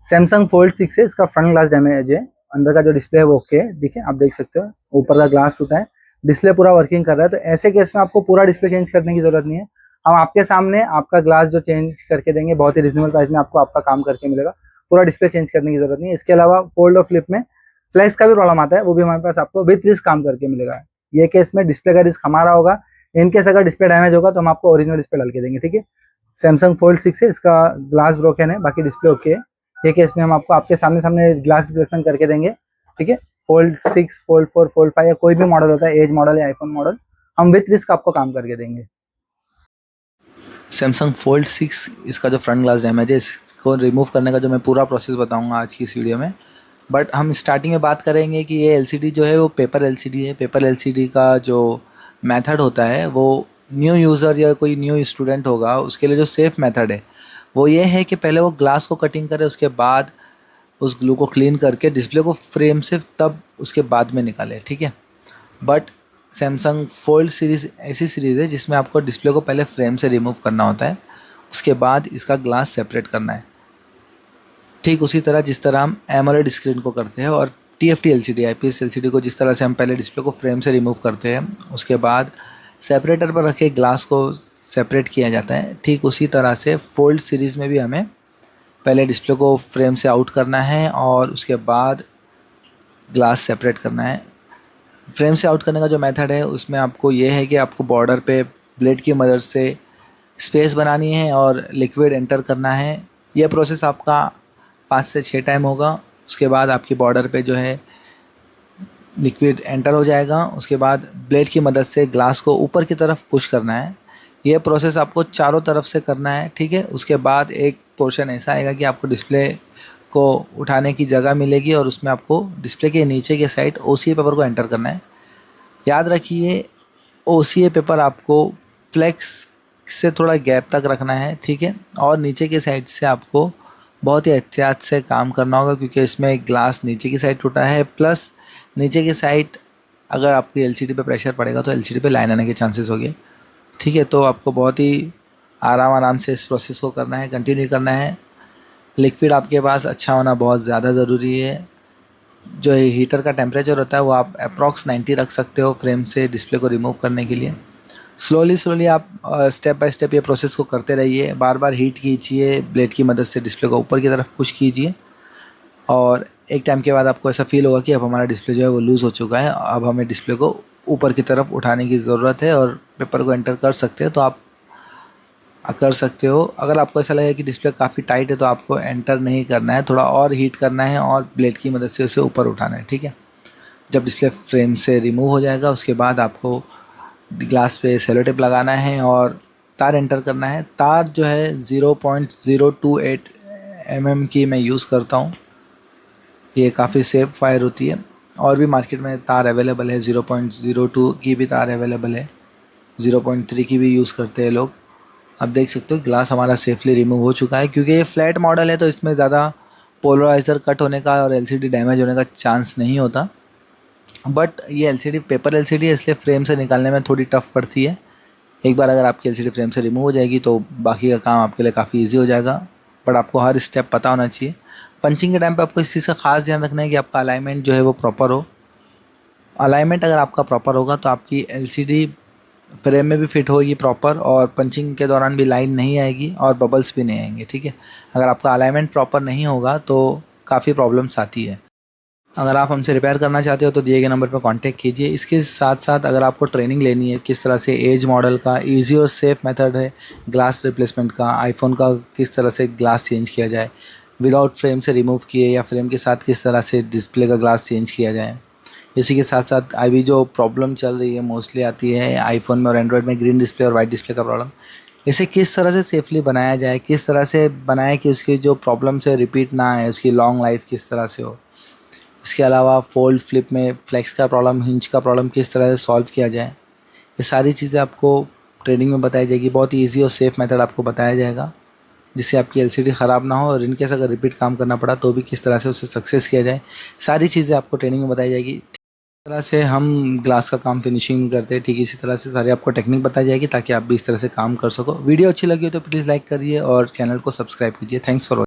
Samsung fold 6 है, इसका front glass damage है, अंदर का जो डिस्प्ले है वो ओके है, ठीक है, आप देख सकते हो ऊपर का ग्लास टूटा है, डिस्प्ले पूरा वर्किंग कर रहा है। तो ऐसे केस में आपको पूरा डिस्प्ले चेंज करने की जरूरत नहीं है, हम आपके सामने आपका ग्लास जो चेंज करके देंगे, बहुत ही रिजनेबल प्राइस में आपको आपका काम करके मिलेगा, पूरा डिस्प्ले चेंज करने की जरूरत नहीं है। इसके अलावा फोल्ड और फ्लिप में फ्लैश का भी प्रॉब्लम आता है, वो भी हमारे पास आपको विथ रिस्क काम करके मिलेगा। ये केस में डिस्प्ले का रिस्क हमारा होगा, इनकेस अगर डिस्प्ले डैमेज होगा तो हम आपको ओरिजिनल डिस्प्ले डाल के देंगे, ठीक है। सैमसंग फोल्ड 6 है, इसका ग्लास ब्रोकन है, बाकी डिस्प्ले ओके है। ये केस में हम आपको आपके सामने सामने ग्लास रिप्लेसमेंट करके देंगे, ठीक है। फोल्ड 6, फोल्ड 4, फोल्ड 5 या कोई भी मॉडल होता है, एज मॉडल या आईफोन मॉडल, हम विथ रिस्क आपको काम करके देंगे। सैमसंग फोल्ड 6 इसका जो फ्रंट ग्लास डैमेज है, इसको रिमूव करने का जो मैं पूरा प्रोसेस बताऊंगा आज की इस वीडियो में। बट हम स्टार्टिंग में बात करेंगे कि ये एलसीडी जो है वो पेपर एलसीडी है। पेपर एलसीडी का जो मेथड होता है वो न्यू यूज़र या कोई न्यू स्टूडेंट होगा उसके लिए जो सेफ़ मेथड है वो ये है कि पहले वो ग्लास को कटिंग करे, उसके बाद उस ग्लू को क्लीन करके डिस्प्ले को फ्रेम से तब उसके बाद में निकाले, ठीक है। बट सैमसंग फोल्ड सीरीज़ ऐसी सीरीज़ है जिसमें आपको डिस्प्ले को पहले फ्रेम से रिमूव करना होता है, उसके बाद इसका ग्लास सेपरेट करना है। ठीक उसी तरह जिस तरह हम एमोलेड स्क्रीन को करते हैं और टीएफटी एलसीडी, आईपीएस एलसीडी को जिस तरह से हम पहले डिस्प्ले को फ्रेम से रिमूव करते हैं, उसके बाद सेपरेटर पर रखे ग्लास को सेपरेट किया जाता है, ठीक उसी तरह से फोल्ड सीरीज़ में भी हमें पहले डिस्प्ले को फ्रेम से आउट करना है और उसके बाद ग्लास सेपरेट करना है। फ्रेम से आउट करने का जो मेथड है उसमें आपको ये है कि आपको बॉर्डर पे ब्लेड की मदद से स्पेस बनानी है और लिक्विड एंटर करना है। यह प्रोसेस आपका 5 से 6 टाइम होगा। उसके बाद आपकी बॉर्डर पे जो है लिक्विड एंटर हो जाएगा। उसके बाद ब्लेड की मदद से ग्लास को ऊपर की तरफ पुश करना है। यह प्रोसेस आपको चारों तरफ से करना है, ठीक है। उसके बाद एक पोर्शन ऐसा आएगा कि आपको डिस्प्ले को उठाने की जगह मिलेगी और उसमें आपको डिस्प्ले के नीचे के साइड ओसीए पेपर को एंटर करना है। याद रखिए ओसीए पेपर आपको फ्लेक्स से थोड़ा गैप तक रखना है, ठीक है। और नीचे के साइड से आपको बहुत ही एहतियात से काम करना होगा क्योंकि इसमें ग्लास नीचे की साइड टूटा है, प्लस नीचे की साइड अगर आपकी एलसीडी पे प्रेशर पड़ेगा तो एलसीडी पे लाइन आने के चांसेस हो गए, ठीक है। तो आपको बहुत ही आराम से इस प्रोसेस को करना है, कंटिन्यू करना है। लिक्विड आपके पास अच्छा होना बहुत ज़्यादा ज़रूरी है। जो हीटर का टेम्परेचर होता है वो आप अप्रॉक्स 90 रख सकते हो फ्रेम से डिस्प्ले को रिमूव करने के लिए। स्लोली आप स्टेप बाय स्टेप ये प्रोसेस को करते रहिए। बार बार हीट कीजिए, ब्लेड की मदद से डिस्प्ले को ऊपर की तरफ पुश कीजिए और एक टाइम के बाद आपको ऐसा फील होगा कि अब हमारा डिस्प्ले जो है वो लूज़ हो चुका है, अब हमें डिस्प्ले को ऊपर की तरफ उठाने की ज़रूरत है और पेपर को एंटर कर सकते हैं तो आप कर सकते हो। अगर आपको ऐसा लगे कि डिस्प्ले काफ़ी टाइट है तो आपको एंटर नहीं करना है, थोड़ा और हीट करना है और ब्लेड की मदद से उसे ऊपर उठाना है, ठीक है। जब डिस्प्ले फ्रेम से रिमूव हो जाएगा उसके बाद आपको ग्लास पे सेलो टेप लगाना है और तार एंटर करना है। तार जो है 0.028 mm की मैं यूज़ करता हूँ, ये काफ़ी सेफ वायर होती है। और भी मार्केट में तार अवेलेबल है, 0.02 की भी तार अवेलेबल है, 0.3 की भी यूज़ करते हैं लोग। आप देख सकते हो ग्लास हमारा सेफली रिमूव हो चुका है। क्योंकि ये फ्लैट मॉडल है तो इसमें ज़्यादा पोलराइज़र कट होने का और एलसीडी डैमेज होने का चांस नहीं होता। बट ये एलसीडी पेपर एलसीडी है इसलिए फ्रेम से निकालने में थोड़ी टफ पड़ती है। एक बार अगर आपकी एलसीडी फ्रेम से रिमूव हो जाएगी तो बाकी का काम आपके लिए काफ़ी इजी हो जाएगा। बट आपको हर स्टेप पता होना चाहिए। पंचिंग के टाइम पे आपको इस चीज़ का खास ध्यान रखना है कि आपका अलाइनमेंट जो है वो प्रॉपर हो। अलाइनमेंट अगर आपका प्रॉपर होगा तो आपकी एलसीडी फ्रेम में भी फिट होगी प्रॉपर और पंचिंग के दौरान भी लाइन नहीं आएगी और बबल्स भी नहीं आएंगे, ठीक है। अगर आपका अलाइनमेंट प्रॉपर नहीं होगा तो काफ़ी प्रॉब्लम्स आती है। अगर आप हमसे रिपेयर करना चाहते हो तो दिए गए नंबर पर कांटेक्ट कीजिए। इसके साथ साथ अगर आपको ट्रेनिंग लेनी है किस तरह से एज मॉडल का इजी और सेफ मेथड है ग्लास रिप्लेसमेंट का, आईफोन का किस तरह से ग्लास चेंज किया जाए विदाउट फ्रेम से रिमूव किए या फ्रेम के साथ किस तरह से डिस्प्ले का ग्लास चेंज किया जाए, इसी के साथ साथ अभी जो प्रॉब्लम चल रही है मोस्टली आती है आईफोन में और एंड्रॉयड में ग्रीन डिस्प्ले और वाइट डिस्प्ले का प्रॉब्लम, इसे किस तरह से सेफली बनाया जाए, किस तरह से बनाए कि उसकी जो प्रॉब्लम है रिपीट ना आए, उसकी लॉन्ग लाइफ किस तरह से हो। इसके अलावा फोल्ड फ्लिप में फ्लेक्स का प्रॉब्लम, हिंज का प्रॉब्लम किस तरह से सॉल्व किया जाए, ये सारी चीज़ें आपको ट्रेनिंग में बताई जाएगी। बहुत ही ईजी और सेफ मेथड आपको बताया जाएगा जिससे आपकी एलसीडी ख़राब ना हो और इनकेस अगर रिपीट काम करना पड़ा तो भी किस तरह से उसे सक्सेस किया जाए, सारी चीज़ें आपको ट्रेनिंग में बताई जाएगी। इस तरह से हम ग्लास का काम फिनिशिंग करते हैं, ठीक इसी तरह से सारी आपको टेक्निक बताई जाएगी ताकि आप भी इस तरह से काम कर सको। वीडियो अच्छी लगी हो तो प्लीज़ लाइक करिए और चैनल को सब्सक्राइब कीजिए। Thanks for watching.